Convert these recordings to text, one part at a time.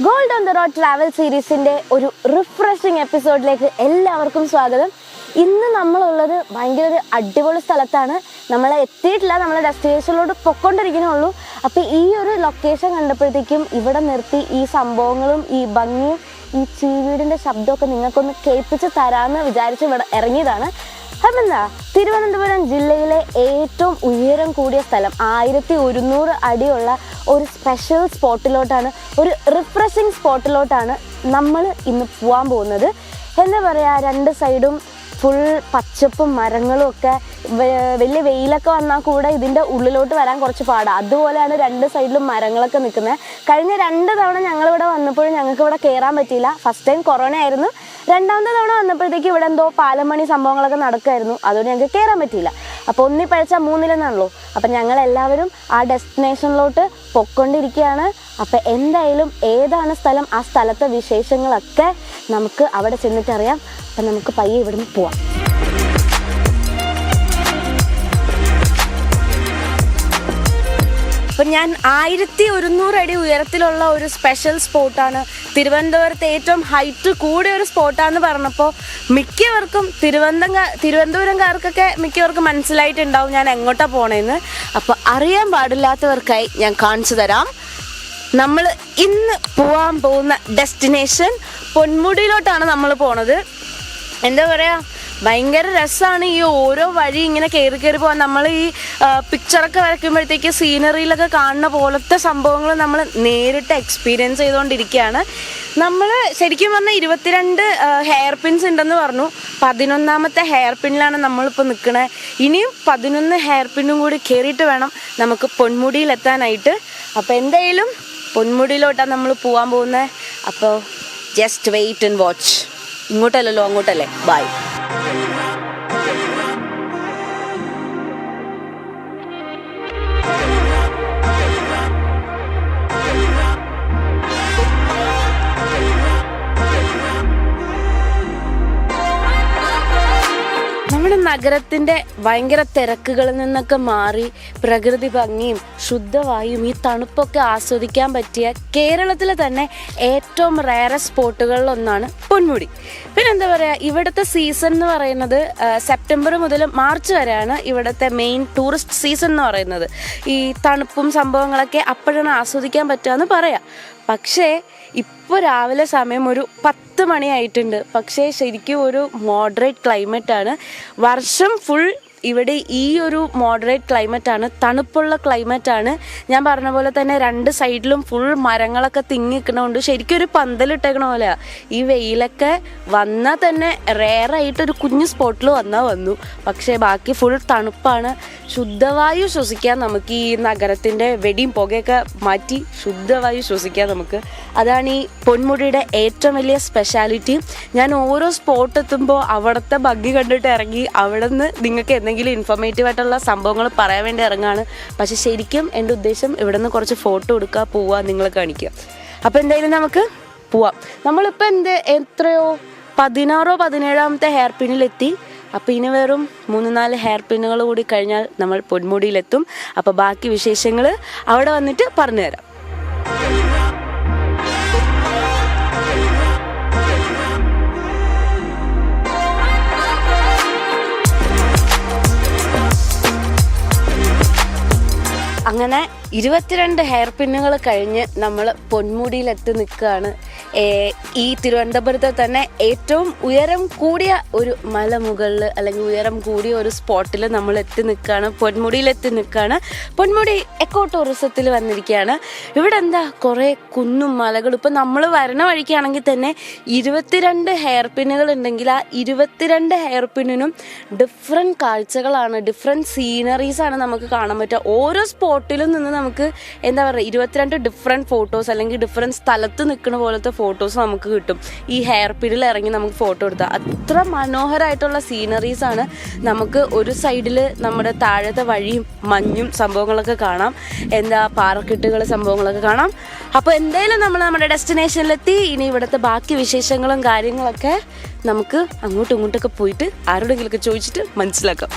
Gold on the road travel സീരീസിൻ്റെ ഒരു refreshing എപ്പിസോഡിലേക്ക് എല്ലാവർക്കും സ്വാഗതം. ഇന്ന് നമ്മളുള്ളത് ഭയങ്കര ഒരു അടിപൊളി സ്ഥലത്താണ്. നമ്മളെ എത്തിയിട്ടില്ല, നമ്മളെ ഡെസ്റ്റിനേഷനിലോട്ട് പൊയ്ക്കൊണ്ടിരിക്കുന്നുള്ളൂ. അപ്പോൾ ഈ ഒരു ലൊക്കേഷൻ കണ്ടപ്പോഴത്തേക്കും ഇവിടെ നിർത്തി ഈ സംഭവങ്ങളും ഈ ഭംഗിയും ഈ ചീവീടിൻ്റെ ശബ്ദമൊക്കെ നിങ്ങൾക്കൊന്ന് കേൾപ്പിച്ച് തരാമെന്ന് വിചാരിച്ച് ഇവിടെ ഇറങ്ങിയതാണ്. അപ്പം എന്താ, തിരുവനന്തപുരം ജില്ലയിലെ ഏറ്റവും ഉയരം കൂടിയ സ്ഥലം 1100 അടിയുള്ള ഒരു സ്പെഷ്യൽ സ്പോട്ടിലോട്ടാണ്, ഒരു റിഫ്രഷിങ് സ്പോട്ടിലോട്ടാണ് നമ്മൾ ഇന്ന് പോകാൻ പോകുന്നത്. എന്താ പറയുക, രണ്ട് സൈഡും ഫുൾ പച്ചപ്പും മരങ്ങളും ഒക്കെ. വലിയ വെയിലൊക്കെ വന്നാൽ കൂടെ ഇതിൻ്റെ ഉള്ളിലോട്ട് വരാൻ കുറച്ച് പാടാണ്. അതുപോലെയാണ് രണ്ട് സൈഡിലും മരങ്ങളൊക്കെ നിൽക്കുന്നത്. കഴിഞ്ഞ 2 തവണ ഞങ്ങളിവിടെ വന്നപ്പോഴും ഞങ്ങൾക്ക് ഇവിടെ കയറാൻ പറ്റിയില്ല. ഫസ്റ്റ് ടൈം കൊറോണ ആയിരുന്നു. രണ്ടാമത്തെ തവണ വന്നപ്പോഴത്തേക്ക് ഇവിടെ എന്തോ പാലമണി സംഭവങ്ങളൊക്കെ നടക്കുമായിരുന്നു, അതുകൊണ്ട് ഞങ്ങൾക്ക് കയറാൻ പറ്റിയില്ല. അപ്പോൾ ഒന്നി പഴച്ചാൽ മൂന്നിലെന്നാണല്ലോ. അപ്പം ഞങ്ങളെല്ലാവരും ആ ഡെസ്റ്റിനേഷനിലോട്ട് പൊയ്ക്കൊണ്ടിരിക്കുകയാണ്. അപ്പം എന്തായാലും ഏതാണ് സ്ഥലം, ആ സ്ഥലത്തെ വിശേഷങ്ങളൊക്കെ നമുക്ക് അവിടെ ചെന്നിട്ടറിയാം. അപ്പം നമുക്ക് പയ്യെ ഇവിടുന്ന് പോവാം. അപ്പം ഞാൻ 1100 അടി ഉയരത്തിലുള്ള ഒരു സ്പെഷ്യൽ സ്പോട്ടാണ്, തിരുവനന്തപുരത്ത് ഏറ്റവും ഹൈറ്റ് കൂടിയ ഒരു സ്പോട്ടാണെന്ന് പറഞ്ഞപ്പോൾ മിക്കവർക്കും തിരുവനന്തപുരംകാർക്കൊക്കെ മിക്കവർക്കും മനസ്സിലായിട്ടുണ്ടാവും ഞാൻ എങ്ങോട്ടാണ് പോണേന്ന്. അപ്പോൾ അറിയാൻ പാടില്ലാത്തവർക്കായി ഞാൻ കാണിച്ചു തരാം. നമ്മൾ ഇന്ന് പോകാൻ പോകുന്ന ഡെസ്റ്റിനേഷൻ പൊന്മുടിയിലോട്ടാണ് നമ്മൾ പോണത്. എന്താ പറയുക, ഭയങ്കര രസമാണ് ഈ ഓരോ വഴി ഇങ്ങനെ കയറി പോകാൻ. നമ്മൾ ഈ പിക്ചറൊക്കെ വരയ്ക്കുമ്പോഴത്തേക്ക് സീനറിയിലൊക്കെ കാണുന്ന പോലത്തെ സംഭവങ്ങൾ നമ്മൾ നേരിട്ട് എക്സ്പീരിയൻസ് ചെയ്തുകൊണ്ടിരിക്കുകയാണ്. നമ്മൾ ശരിക്കും പറഞ്ഞാൽ 22 ഹെയർ പിൻസ് ഉണ്ടെന്ന് പറഞ്ഞു. 11ാമത്തെ ഹെയർ പിന്നിലാണ് നമ്മളിപ്പോൾ നിൽക്കണേ. ഇനിയും 11 ഹെയർ പിന്നും കൂടി കയറിയിട്ട് വേണം നമുക്ക് പൊന്മുടിയിലെത്താനായിട്ട്. അപ്പോൾ എന്തായാലും പൊന്മുടിയിലോട്ടാണ് നമ്മൾ പോകാൻ പോകുന്നത്. അപ്പോൾ ജസ്റ്റ് വെയിറ്റ് ആൻഡ് വാച്ച്. ഇങ്ങോട്ടല്ലല്ലോ, അങ്ങോട്ടല്ലേ. ബൈ. നമ്മുടെ നഗരത്തിൻ്റെ ഭയങ്കര തിരക്കുകളിൽ നിന്നൊക്കെ മാറി പ്രകൃതി ഭംഗിയും ശുദ്ധവായും ഈ തണുപ്പൊക്കെ ആസ്വദിക്കാൻ പറ്റിയ കേരളത്തിലെ തന്നെ ഏറ്റവും റയർ സ്പോട്ടുകളിലൊന്നാണ് പൊന്മുടി. പിന്നെ എന്താ പറയുക, ഇവിടുത്തെ സീസൺ എന്ന് പറയുന്നത് സെപ്റ്റംബർ മുതൽ മാർച്ച് വരെയാണ് ഇവിടുത്തെ മെയിൻ ടൂറിസ്റ്റ് സീസൺ എന്ന് പറയുന്നത്. ഈ തണുപ്പും സംഭവങ്ങളൊക്കെ അപ്പോഴാണ് ആസ്വദിക്കാൻ പറ്റുകയെന്ന് പറയാം. പക്ഷേ ഇപ്പോൾ രാവിലെ സമയം ഒരു 10 മണിയായിട്ടുണ്ട്. പക്ഷേ ശരിക്കും ഒരു മോഡറേറ്റ് ക്ലൈമറ്റാണ്. വർഷം ഫുൾ ഇവിടെ ഈ ഒരു മോഡറേറ്റ് ക്ലൈമറ്റാണ്, തണുപ്പുള്ള ക്ലൈമറ്റാണ്. ഞാൻ പറഞ്ഞ പോലെ തന്നെ രണ്ട് സൈഡിലും ഫുൾ മരങ്ങളൊക്കെ തിങ്ങിക്കണോണ്ട് ശരിക്കും ഒരു പന്തലിട്ടേക്കണ പോലെയാണ്. ഈ വെയിലൊക്കെ വന്നാൽ തന്നെ റെയറായിട്ടൊരു കുഞ്ഞു സ്പോട്ടിൽ വന്നു. പക്ഷേ ബാക്കി ഫുൾ തണുപ്പാണ്. ശുദ്ധവായു ശ്വസിക്കാൻ നമുക്ക് ഈ നഗരത്തിൻ്റെ വെടിയും പുകയൊക്കെ മാറ്റി ശുദ്ധവായു ശ്വസിക്കാൻ നമുക്ക്. അതാണ് ഈ പൊന്മുടിയുടെ ഏറ്റവും വലിയ സ്പെഷ്യാലിറ്റി. ഞാൻ ഓരോ സ്പോട്ട് എത്തുമ്പോൾ അവിടുത്തെ ഭംഗി കണ്ടിട്ട് ഇറങ്ങി അവിടെ നിന്ന് നിങ്ങൾക്ക് എന്തെങ്കിലും ഇൻഫോർമേറ്റീവ് ആയിട്ടുള്ള സംഭവങ്ങൾ പറയാൻ വേണ്ടി ഇറങ്ങാണ്. പക്ഷെ ശരിക്കും എൻ്റെ ഉദ്ദേശം ഇവിടെ നിന്ന് കുറച്ച് ഫോട്ടോ എടുക്കുക, പോവുക, നിങ്ങളെ കാണിക്കുക. അപ്പോൾ എന്തായാലും നമുക്ക് പോവാം. നമ്മളിപ്പോൾ എത്രയോ 16 17ാമത്തെ ഹെയർ പിന്നിലെത്തി. അപ്പോൾ ഇനി വെറും 3-4 ഹെയർ പിന്നുകൾ കൂടി കഴിഞ്ഞാൽ നമ്മൾ പൊന്മുടിയിലെത്തും. അപ്പോൾ ബാക്കി വിശേഷങ്ങൾ അവിടെ വന്നിട്ട് പറഞ്ഞുതരാം. അങ്ങനെ 22 ഹെയർ പിന്നുകൾ കഴിഞ്ഞ് നമ്മൾ പൊന്മുടിയിലെത്തി നിൽക്കുകയാണ്. ഈ തിരുവനന്തപുരത്തെ തന്നെ ഏറ്റവും ഉയരം കൂടിയ ഒരു മലമുകളിൽ അല്ലെങ്കിൽ ഉയരം കൂടിയ ഒരു സ്പോട്ടിൽ നമ്മൾ എത്തി നിൽക്കുകയാണ്, പൊന്മുടിയിലെത്തി നിൽക്കുകയാണ്. പൊന്മുടി എക്കോ ടൂറിസത്തിൽ വന്നിരിക്കുകയാണ്. ഇവിടെ എന്താ കുറേ കുന്നും മലകളും. ഇപ്പം നമ്മൾ വരണ വഴിക്കാണെങ്കിൽ തന്നെ 22 ഹെയർ പിന്നുകൾ ഉണ്ടെങ്കിൽ ആ 22 ഹെയർ പിന്നിനും ഡിഫറെൻറ്റ് കാഴ്ചകളാണ്, ഡിഫറെൻറ്റ് സീനറീസാണ് നമുക്ക് കാണാൻ പറ്റുക. ഓരോ സ്പോട്ടിലും നിന്ന് നമുക്ക് എന്താ പറയുക 22 ഡിഫറെൻറ്റ് ഫോട്ടോസ് അല്ലെങ്കിൽ ഡിഫറെൻറ്റ് സ്ഥലത്ത് നിൽക്കുന്ന പോലത്തെ ഫോട്ടോസ് നമുക്ക് കിട്ടും. ഈ ഹെയർ പിന്നിൽ ഇറങ്ങി നമുക്ക് ഫോട്ടോ എടുത്താൽ അത്ര മനോഹരമായിട്ടുള്ള സീനറീസാണ്. നമുക്ക് ഒരു സൈഡിൽ നമ്മുടെ താഴത്തെ വഴിയും മഞ്ഞും സംഭവങ്ങളൊക്കെ കാണാം, എന്താ പാറക്കെട്ടുകൾ സംഭവങ്ങളൊക്കെ കാണാം. അപ്പോൾ എന്തായാലും നമ്മൾ നമ്മുടെ ഡെസ്റ്റിനേഷനിലെത്തി. ഇനി ഇവിടുത്തെ ബാക്കി വിശേഷങ്ങളും കാര്യങ്ങളൊക്കെ നമുക്ക് അങ്ങോട്ടും ഇങ്ങോട്ടൊക്കെ പോയിട്ട് ആരോടെങ്കിലുമൊക്കെ ചോദിച്ചിട്ട് മനസ്സിലാക്കാം.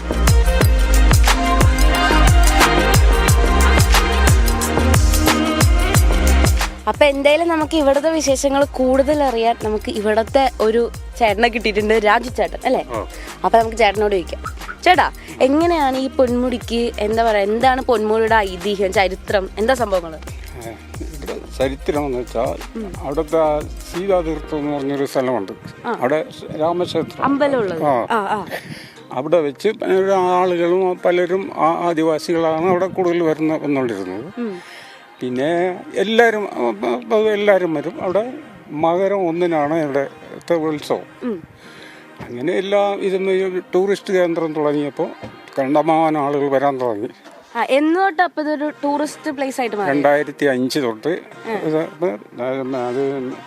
അപ്പൊ എന്തായാലും നമുക്ക് ഇവിടുത്തെ വിശേഷങ്ങൾ കൂടുതൽ അറിയാൻ നമുക്ക് ഇവിടത്തെ ഒരു ചേട്ടനെ കിട്ടിയിട്ടുണ്ട്, രാജു ചേട്ടൻ അല്ലേ? അപ്പൊ നമുക്ക് ചേട്ടനോട് ചോദിക്കാം. ചേട്ടാ, എങ്ങനെയാണ് ഈ പൊന്മുടിക്ക് എന്താ പറയാ, എന്താണ് പൊന്മുടിയുടെ ഐതിഹ്യം, ചരിത്രം, എന്താ സംഭവങ്ങള്? ചരിത്രം എന്ന് വെച്ചാൽ അവിടുത്തെ സീതാതീർത്ഥം എന്ന് പറഞ്ഞൊരു സ്ഥലമുണ്ട്. അവിടെ രാമക്ഷേത്രം അമ്പലമുള്ളത്. അവിടെ വെച്ച് ആളുകളും പലരും ആദിവാസികളാണ് അവിടെ കൂടുതൽ വന്നുകൊണ്ടിരുന്നത്. പിന്നെ എല്ലാവരും വരും. അവിടെ മകരം 1-നാണ് ഇവിടുത്തെ ഉത്സവം. അങ്ങനെ എല്ലാ ഇതും ടൂറിസ്റ്റ് കേന്ദ്രം തുടങ്ങിയപ്പോൾ കണ്ടമാനം ആളുകൾ വരാൻ തുടങ്ങി. ടൂറിസ്റ്റ് പ്ലേസ് ആയിട്ട് 2005 തൊട്ട്. അത്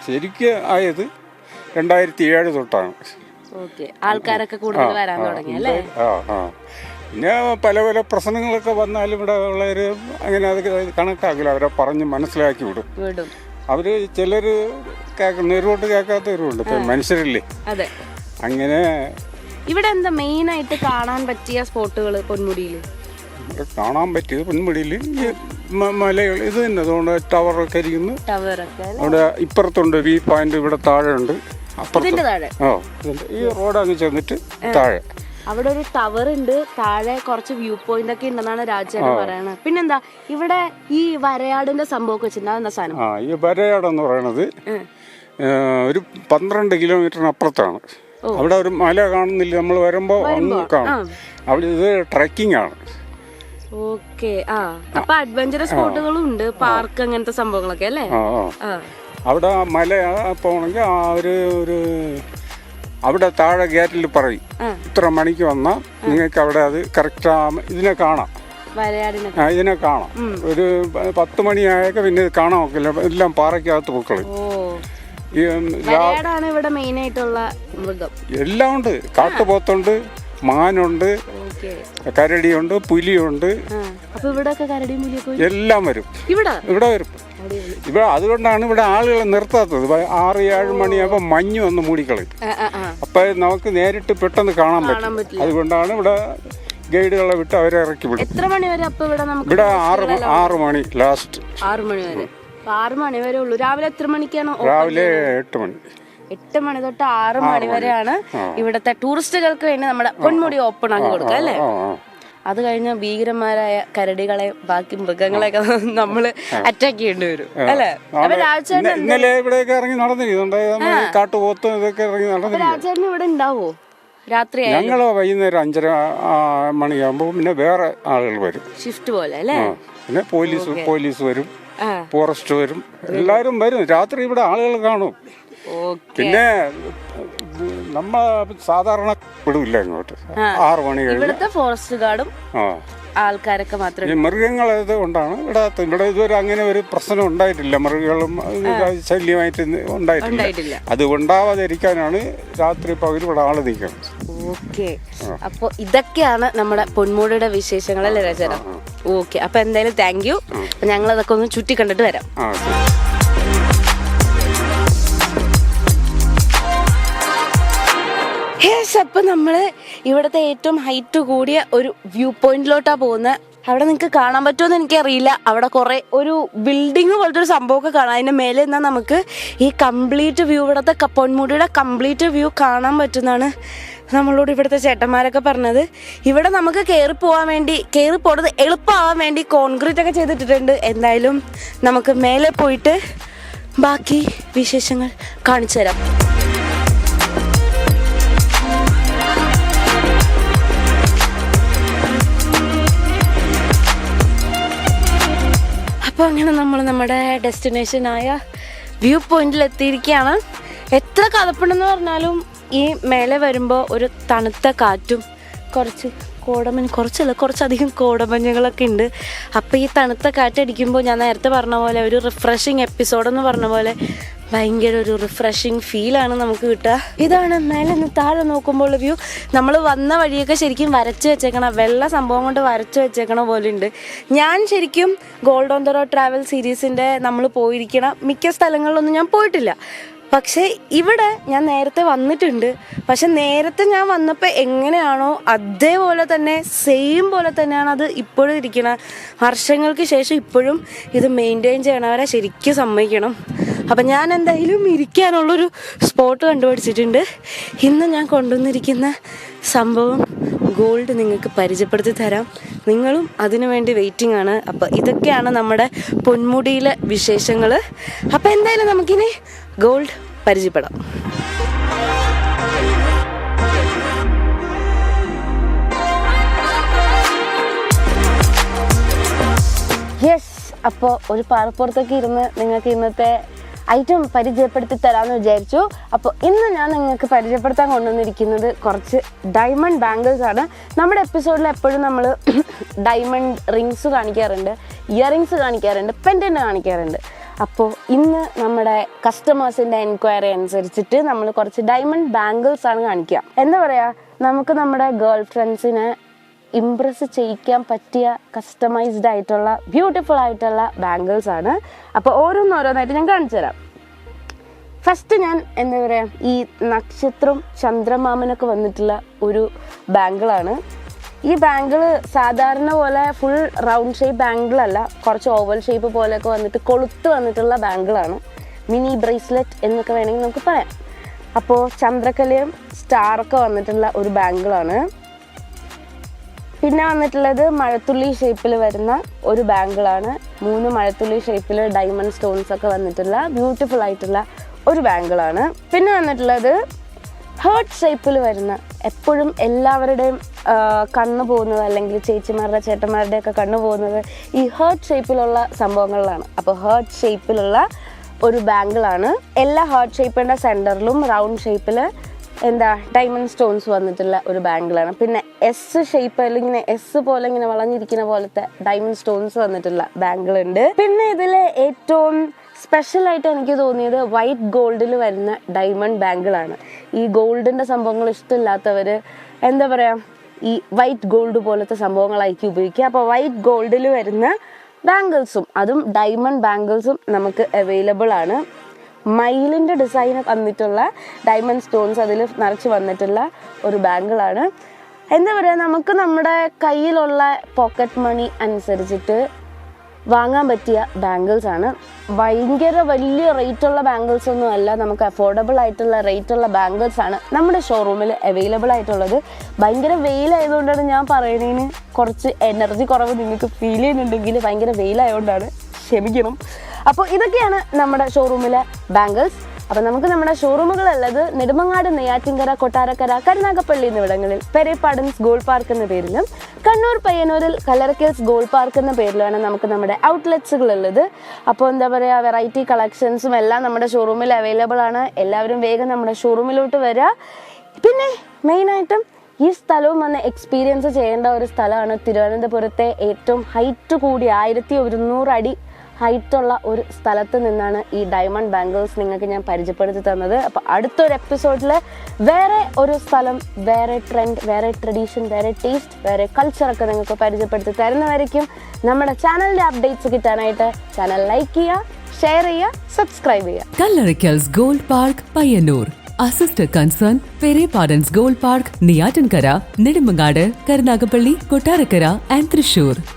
ശരിക്കും ആയത് 2007 തൊട്ടാണ്. ആൾക്കാരൊക്കെ കൂടുതൽ വരാൻ തുടങ്ങി അല്ലേ? പിന്നെ പല പല പ്രശ്നങ്ങളൊക്കെ വന്നാലും ഇവിടെ ഉള്ളവര് അങ്ങനെ അത് കണക്കാക്കില്ല. അവരെ പറഞ്ഞ് മനസ്സിലാക്കി വിടും. അവര് ചിലര് കേൾക്കുന്നവരോട്ട് കേൾക്കാത്തവരുണ്ട്. ഇപ്പൊ മനുഷ്യരില്ലേ, അങ്ങനെ. ഇവിടെ എന്താ മെയിൻ ആയിട്ട് കാണാൻ പറ്റിയ സ്പോട്ടുകൾ പൊന്മുടിയില്? കാണാൻ പറ്റിയത് പൊന്മുടിയിൽ മലകൾ ഇത് തന്നെ. അതുകൊണ്ട് ടവറൊക്കെ ഇരിക്കുന്നു. അവിടെ ഇപ്പുറത്തുണ്ട് വ്യൂ പോയിന്റ്, ഇവിടെ താഴെ ഉണ്ട്. ഈ റോഡ് അങ്ങ് ചെന്നിട്ട് താഴെ അവിടെ ഒരു ടവർ ഉണ്ട്, താഴെ കുറച്ച് വ്യൂ പോയിന്റ് ഒക്കെ ഉണ്ടെന്നാണ് രാജേട്ടൻ പറയണത്. പിന്നെന്താ ഇവിടെ ഈ വരയാടിന്റെ സംഭവം വെച്ചിട്ടുണ്ടാ എന്താ സാധനം? ഈ വരയാടെന്ന് പറയണത് ഒരു 12 കിലോമീറ്ററിന് അപ്പുറത്താണ്. അവിടെ ഒരു മല കാണുന്നില്ല, നമ്മൾ വരുമ്പോ കാണും. അവിടെ ഇത് ട്രക്കിംഗ് ആണ്. ഓക്കെ. അപ്പൊ അഡ്വഞ്ചറസ് സ്പോട്ടുകളും ഉണ്ട്, പാർക്ക് അങ്ങനത്തെ സംഭവങ്ങളൊക്കെ അല്ലേ? അവിടെ മല പോകണമെങ്കിൽ ഒരു അവിടെ താഴെ ഗേറ്റിൽ പറയും, ഇത്ര മണിക്ക് വന്നാൽ നിങ്ങൾക്ക് അവിടെ അത് കറക്റ്റ് ഇതിനെ കാണാം. ഇതിനെ കാണാം. ഒരു 10 മണിയായൊക്കെ പിന്നെ ഇത് കാണാൻ നോക്കില്ല, എല്ലാം പാറയ്ക്കകത്ത് പൂക്കള്. ഇവിടെ മെയിൻ ആയിട്ടുള്ള മൃഗം എല്ലാം ഉണ്ട്. കാട്ടുപോത്തുണ്ട്, മാനുണ്ട്, കരടിയുണ്ട്, പുലിയുണ്ട്. എല്ലാം വരും. ഇവിടെ വരും. ഇവിടെ അതുകൊണ്ടാണ് ഇവിടെ ആളുകളെ നിർത്താത്തത്. 6-7 മണിയാകുമ്പോ മഞ്ഞ് വന്ന് മൂടിക്കളയും. അപ്പൊ നമുക്ക് നേരിട്ട് പെട്ടെന്ന് കാണാൻ പറ്റും. അതുകൊണ്ടാണ് ഇവിടെ ഗൈഡുകളെ വിട്ട് അവരെ ഇറക്കി വിടും. എത്ര മണി വരെ? ഇവിടെ 6 മണി ലാസ്റ്റ്. 6 മണി വരെ. 6 മണി വരെ ഉള്ളൂ. രാവിലെ എത്ര മണിക്കാണ്? രാവിലെ 8 മണി. 8 മണി തൊട്ട് 6 മണി വരെയാണ് ഇവിടുത്തെ ടൂറിസ്റ്റുകൾക്ക് വേണ്ടി നമ്മുടെ പൊന്മുടി ഓപ്പൺ ആക്കി കൊടുക്കുക അല്ലേ? അത് കഴിഞ്ഞ ഭീകരന്മാരായ കരടികളെ ബാക്കി മൃഗങ്ങളെയൊക്കെ നമ്മള് അറ്റാക്ക് ചെയ്യേണ്ടി വരും അല്ലേ? ഇന്നലെ ഇവിടെയൊക്കെ ഇറങ്ങി നടന്നിരുന്നുണ്ട്. കാട്ടുപോത്തും ഇതൊക്കെ ഇറങ്ങി നടന്നിരുന്നു. രാജേട്ടൻ ഇവിടെ ഉണ്ടാവോ രാത്രി? ഞങ്ങള് വൈകുന്നേരം 5:30 മണിയാകുമ്പോ പിന്നെ വേറെ ആളുകൾ വരും, ഷിഫ്റ്റ് പോലെ അല്ലേ? പിന്നെ പോലീസ് വരും, ഫോറസ്റ്റ് വരും, എല്ലാരും വരും. രാത്രി ഇവിടെ ആളുകൾ കാണും. പിന്നെ നമ്മ സാധാരണ വിടില്ല ഇങ്ങോട്ട്. 6 മണി കഴിഞ്ഞ് ഫോറസ്റ്റ് ഗാർഡും ആൾക്കാരൊക്കെ മാത്രമേ. മൃഗങ്ങളത് കൊണ്ടാണ് ഇവിടെ ഇതുവരെ അങ്ങനെ ഒരു പ്രശ്നം ഉണ്ടായിട്ടില്ല. മൃഗങ്ങളും ശല്യമായിട്ട് ഉണ്ടായിട്ടില്ല. അത് ഉണ്ടാവാതിരിക്കാനാണ് രാത്രി പകൽ ഇവിടെ ആള് നിൽക്കുന്നത്. ഓക്കെ. അപ്പൊ ഇതൊക്കെയാണ് നമ്മുടെ പൊന്മുടിയുടെ വിശേഷങ്ങൾ അല്ലേ രാജാ? ഓക്കെ. അപ്പൊ എന്തായാലും താങ്ക് യു. ഞങ്ങൾ അതൊക്കെ ഒന്ന് ചുറ്റി കണ്ടിട്ട് വരാം. അപ്പൊ നമ്മള് ഇവിടുത്തെ ഏറ്റവും ഹൈറ്റ് കൂടിയ ഒരു വ്യൂ പോയിന്റിലോട്ടാ പോകുന്നത്. അവിടെ നിങ്ങൾക്ക് കാണാൻ പറ്റുമെന്ന് എനിക്കറിയില്ല. അവിടെ കുറെ ഒരു ബിൽഡിങ് പോലത്തെ ഒരു സംഭവമൊക്കെ കാണാം. അതിന്റെ മേലെ നിന്നാൽ നമുക്ക് ഈ കംപ്ലീറ്റ് വ്യൂ, ഇവിടുത്തെ പൊന്മുടിയുടെ കംപ്ലീറ്റ് വ്യൂ കാണാൻ പറ്റുന്നതാണ് നമ്മളോട് ഇവിടുത്തെ ചേട്ടന്മാരൊക്കെ പറഞ്ഞത്. ഇവിടെ നമുക്ക് കയറി പോകുന്നത് എളുപ്പമാവാൻ വേണ്ടി കോൺക്രീറ്റ് ഒക്കെ ചെയ്തിട്ടിട്ടുണ്ട്. എന്തായാലും നമുക്ക് മേലെ പോയിട്ട് ബാക്കി വിശേഷങ്ങൾ കാണിച്ചു തരാം. അപ്പോൾ അങ്ങനെ നമ്മൾ നമ്മുടെ ഡെസ്റ്റിനേഷനായ വ്യൂ പോയിന്റിൽ എത്തിയിരിക്കുകയാണ്. എത്ര കഥപ്പുണ്ടെന്ന് പറഞ്ഞാലും ഈ മേലെ വരുമ്പോൾ ഒരു തണുത്ത കാറ്റും കുറച്ചധികം കോടമഞ്ഞുകളൊക്കെ ഉണ്ട്. അപ്പോൾ ഈ തണുത്ത കാറ്റടിക്കുമ്പോൾ ഞാൻ നേരത്തെ പറഞ്ഞ പോലെ ഒരു റിഫ്രഷിങ് എപ്പിസോഡെന്ന് പറഞ്ഞ പോലെ ഭയങ്കര ഒരു റിഫ്രഷിങ് ഫീലാണ് നമുക്ക് കിട്ടുക. ഇതാണ് മേലെ നിന്ന് താഴെ നോക്കുമ്പോൾ വ്യൂ. നമ്മൾ വന്ന വഴിയൊക്കെ ശരിക്കും വരച്ച് വെച്ചേക്കണ വെള്ള സംഭവം കൊണ്ട് വരച്ച് വെച്ചേക്കണ പോലെ ഉണ്ട്. ഞാൻ ശരിക്കും gold on the road travel സീരീസിൻ്റെ നമ്മൾ പോയിരിക്കണ മിക്ക സ്ഥലങ്ങളിലൊന്നും ഞാൻ പോയിട്ടില്ല. പക്ഷേ ഇവിടെ ഞാൻ നേരത്തെ വന്നിട്ടുണ്ട്. പക്ഷെ നേരത്തെ ഞാൻ വന്നപ്പോൾ എങ്ങനെയാണോ അതേപോലെ തന്നെ സെയിം പോലെ തന്നെയാണ് അത് ഇപ്പോഴും ഇരിക്കുന്നത്. വർഷങ്ങൾക്ക് ശേഷം ഇപ്പോഴും ഇത് മെയിൻറ്റെയിൻ ചെയ്യണവരെ ശരിക്കും സമ്മതിക്കണം. അപ്പം ഞാൻ എന്തായാലും ഇരിക്കാനുള്ളൊരു സ്പോട്ട് കണ്ടുപിടിച്ചിട്ടുണ്ട്. ഇന്ന് ഞാൻ കൊണ്ടുവന്നിരിക്കുന്ന സംഭവം ഗോൾഡ് നിങ്ങൾക്ക് പരിചയപ്പെടുത്തി തരാം. നിങ്ങളും അതിനു വേണ്ടി വെയിറ്റിംഗ് ആണ്. അപ്പോൾ ഇതൊക്കെയാണ് നമ്മുടെ പൊന്മുടിയിലെ വിശേഷങ്ങൾ. അപ്പോൾ എന്തായാലും നമുക്കിനി ഗോൾഡ് പരിചയപ്പെടാം. യെസ്, അപ്പോൾ ഒരു പാറപ്പുറത്തൊക്കെ ഇരുന്ന് നിങ്ങൾക്ക് ഇന്നത്തെ ഐറ്റം പരിചയപ്പെടുത്തി തരാമെന്ന് വിചാരിച്ചു. അപ്പോൾ ഇന്ന് ഞാൻ നിങ്ങൾക്ക് പരിചയപ്പെടുത്താൻ കൊണ്ടുവന്നിരിക്കുന്നത് കുറച്ച് ഡയമണ്ട് ബാംഗിൾസ് ആണ്. നമ്മുടെ എപ്പിസോഡിൽ എപ്പോഴും നമ്മൾ ഡയമണ്ട് റിങ്സ് കാണിക്കാറുണ്ട്, ഇയറിങ്സ് കാണിക്കാറുണ്ട്, പെൻഡൻറ്റ് കാണിക്കാറുണ്ട്. അപ്പോൾ ഇന്ന് നമ്മുടെ കസ്റ്റമേഴ്സിൻ്റെ എൻക്വയറി അനുസരിച്ചിട്ട് നമ്മൾ കുറച്ച് ഡയമണ്ട് ബാംഗിൾസ് ആണ് കാണിക്കുക. എന്താ പറയുക, നമുക്ക് നമ്മുടെ ഗേൾ ഫ്രണ്ട്സിനെ ഇംപ്രസ് ചെയ്യിക്കാൻ പറ്റിയ കസ്റ്റമൈസ്ഡ് ആയിട്ടുള്ള ബ്യൂട്ടിഫുൾ ആയിട്ടുള്ള ബാംഗിൾസ് ആണ്. അപ്പോൾ ഓരോന്നോരോന്നായിട്ട് ഞാൻ കാണിച്ചു തരാം. ഫസ്റ്റ് ഞാൻ എന്താ പറയുക, ഈ നക്ഷത്രം ചന്ദ്രമാമനൊക്കെ വന്നിട്ടുള്ള ഒരു ബാംഗിളാണ്. ഈ ബാംഗിൾ സാധാരണ പോലെ ഫുൾ റൗണ്ട് ഷേപ്പ് ബാംഗിളല്ല, കുറച്ച് ഓവൽ ഷേപ്പ് പോലെയൊക്കെ വന്നിട്ട് കൊളുത്ത് വന്നിട്ടുള്ള ബാംഗിളാണ്. മിനി ബ്രേസ്ലെറ്റ് എന്നൊക്കെ വേണമെങ്കിൽ നമുക്ക് പറയാം. അപ്പോൾ ചന്ദ്രക്കലയും സ്റ്റാറൊക്കെ വന്നിട്ടുള്ള ഒരു ബാംഗിളാണ്. പിന്നെ വന്നിട്ടുള്ളത് മഴത്തുള്ളി ഷേപ്പിൽ വരുന്ന ഒരു ബാംഗിളാണ്. 3 മഴത്തുള്ളി ഷേപ്പിൽ ഡയമണ്ട് സ്റ്റോൺസ് ഒക്കെ വന്നിട്ടുള്ള ബ്യൂട്ടിഫുൾ ആയിട്ടുള്ള ഒരു ബാംഗിളാണ്. പിന്നെ വന്നിട്ടുള്ളത് ഹേർട്ട് ഷേപ്പിൽ വരുന്ന, എപ്പോഴും എല്ലാവരുടെയും കണ്ണ് പോകുന്നത്, അല്ലെങ്കിൽ ചേച്ചിമാരുടെ ചേട്ടന്മാരുടെ ഒക്കെ കണ്ണ് പോകുന്നത് ഈ ഹേർട്ട് ഷേപ്പിലുള്ള സംഭവങ്ങളിലാണ്. അപ്പോൾ ഹേർട്ട് ഷേപ്പിലുള്ള ഒരു ബാംഗിളാണ്. എല്ലാ ഹേർട്ട് ഷേപ്പിൻ്റെ സെൻറ്ററിലും റൗണ്ട് ഷേപ്പിൽ ഡയമണ്ട് സ്റ്റോൺസ് വന്നിട്ടുള്ള ഒരു ബാംഗിളാണ്. പിന്നെ എസ് ഷേപ്പ്, അല്ലെങ്കിൽ എസ് പോലെ ഇങ്ങനെ വളഞ്ഞിരിക്കുന്ന പോലത്തെ ഡയമണ്ട് സ്റ്റോൺസ് വന്നിട്ടുള്ള ബാംഗിളുണ്ട്. പിന്നെ ഇതിൽ ഏറ്റവും സ്പെഷ്യലായിട്ട് എനിക്ക് തോന്നിയത് വൈറ്റ് ഗോൾഡിൽ വരുന്ന ഡയമണ്ട് ബാംഗിളാണ്. ഈ ഗോൾഡിൻ്റെ സംഭവങ്ങൾ ഇഷ്ടമില്ലാത്തവർ എന്താ പറയുക, ഈ വൈറ്റ് ഗോൾഡ് പോലത്തെ സംഭവങ്ങളായിരിക്കും ഉപയോഗിക്കുക. അപ്പോൾ വൈറ്റ് ഗോൾഡിൽ വരുന്ന ബാംഗിൾസും, അതും ഡയമണ്ട് ബാംഗിൾസും നമുക്ക് അവൈലബിൾ ആണ്. മയിലിൻ്റെ ഡിസൈൻ വന്നിട്ടുള്ള ഡയമണ്ട് സ്റ്റോൺസ് അതിൽ നിറച്ച് വന്നിട്ടുള്ള ഒരു ബാംഗിളാണ്. എന്താ പറയുക, നമുക്ക് നമ്മുടെ കയ്യിലുള്ള പോക്കറ്റ് മണി അനുസരിച്ചിട്ട് വാങ്ങാൻ പറ്റിയ ബാംഗിൾസ് ആണ്. ഭയങ്കര വലിയ റേറ്റുള്ള ബാംഗിൾസ് ഒന്നും അല്ല, നമുക്ക് അഫോർഡബിൾ ആയിട്ടുള്ള റേറ്റുള്ള ബാംഗിൾസ് ആണ് നമ്മുടെ ഷോറൂമിൽ അവൈലബിൾ ആയിട്ടുള്ളത്. ഭയങ്കര വെയിലായതുകൊണ്ടാണ് ഞാൻ പറയുന്നതിന് കുറച്ച് എനർജി കുറവ് നിങ്ങൾക്ക് ഫീൽ ചെയ്യുന്നുണ്ടെങ്കിൽ, ഭയങ്കര വെയിലായതുകൊണ്ടാണ്, ക്ഷമിക്കണം. അപ്പോൾ ഇതൊക്കെയാണ് നമ്മുടെ ഷോറൂമിലെ ബാംഗിൾസ്. അപ്പോൾ നമുക്ക് നമ്മുടെ ഷോറൂമുകളുള്ളത് നെടുമങ്ങാട്, നെയ്യാറ്റിൻകര, കൊട്ടാരക്കര, കരുനാഗപ്പള്ളി എന്നിവിടങ്ങളിൽ പെരേപ്പാടൻസ് ഗോൾഡ് പാർക്ക് എന്ന പേരിലും, കണ്ണൂർ പയ്യന്നൂരിൽ കല്ലറക്കൽസ് ഗോൾഡ് പാർക്ക് എന്ന പേരിലാണ് നമുക്ക് നമ്മുടെ ഔട്ട്ലെറ്റ്സുകളുള്ളത്. അപ്പോൾ എന്താ പറയുക, വെറൈറ്റി കളക്ഷൻസും എല്ലാം നമ്മുടെ ഷോറൂമിൽ അവൈലബിൾ ആണ്. എല്ലാവരും വേഗം നമ്മുടെ ഷോറൂമിലോട്ട് വരിക. പിന്നെ മെയിനായിട്ടും ഈ സ്ഥലവും വന്ന് എക്സ്പീരിയൻസ് ചെയ്യേണ്ട ഒരു സ്ഥലമാണ്. തിരുവനന്തപുരത്തെ ഏറ്റവും ഹൈറ്റ് കൂടി 1100 അടി ഹൈറ്റുള്ള ഒരു സ്ഥലത്ത് നിന്നാണ് ഈ ഡയമണ്ട് ബാംഗിൾസ് നിങ്ങൾക്ക് ഞാൻ പരിചയപ്പെടുത്തി തന്നത്. അപ്പോൾ അടുത്തൊരു എപ്പിസോഡിൽ വേറെ ഒരു സ്ഥലം, വേറെ ട്രെൻഡ്, വേറെ ട്രഡീഷൻ, വേറെ ടേസ്റ്റ്, വേറെ കൾച്ചറൊക്കെ നിങ്ങൾക്ക് പരിചയപ്പെടുത്തി തരുന്നതായിരിക്കും. നമ്മുടെ ചാനലിൻ്റെ അപ്ഡേറ്റ്സ് കിട്ടാനായിട്ട് ചാനൽ ലൈക്ക് ചെയ്യുക, ഷെയർ ചെയ്യുക, സബ്സ്ക്രൈബ് ചെയ്യുക. Kallarakkal's gold park Payyanur. Our sister concern, Perepardens Gold Park, Neyyatankara, Nedumangad, Karunagapalli, Kottarakara and Thrissur.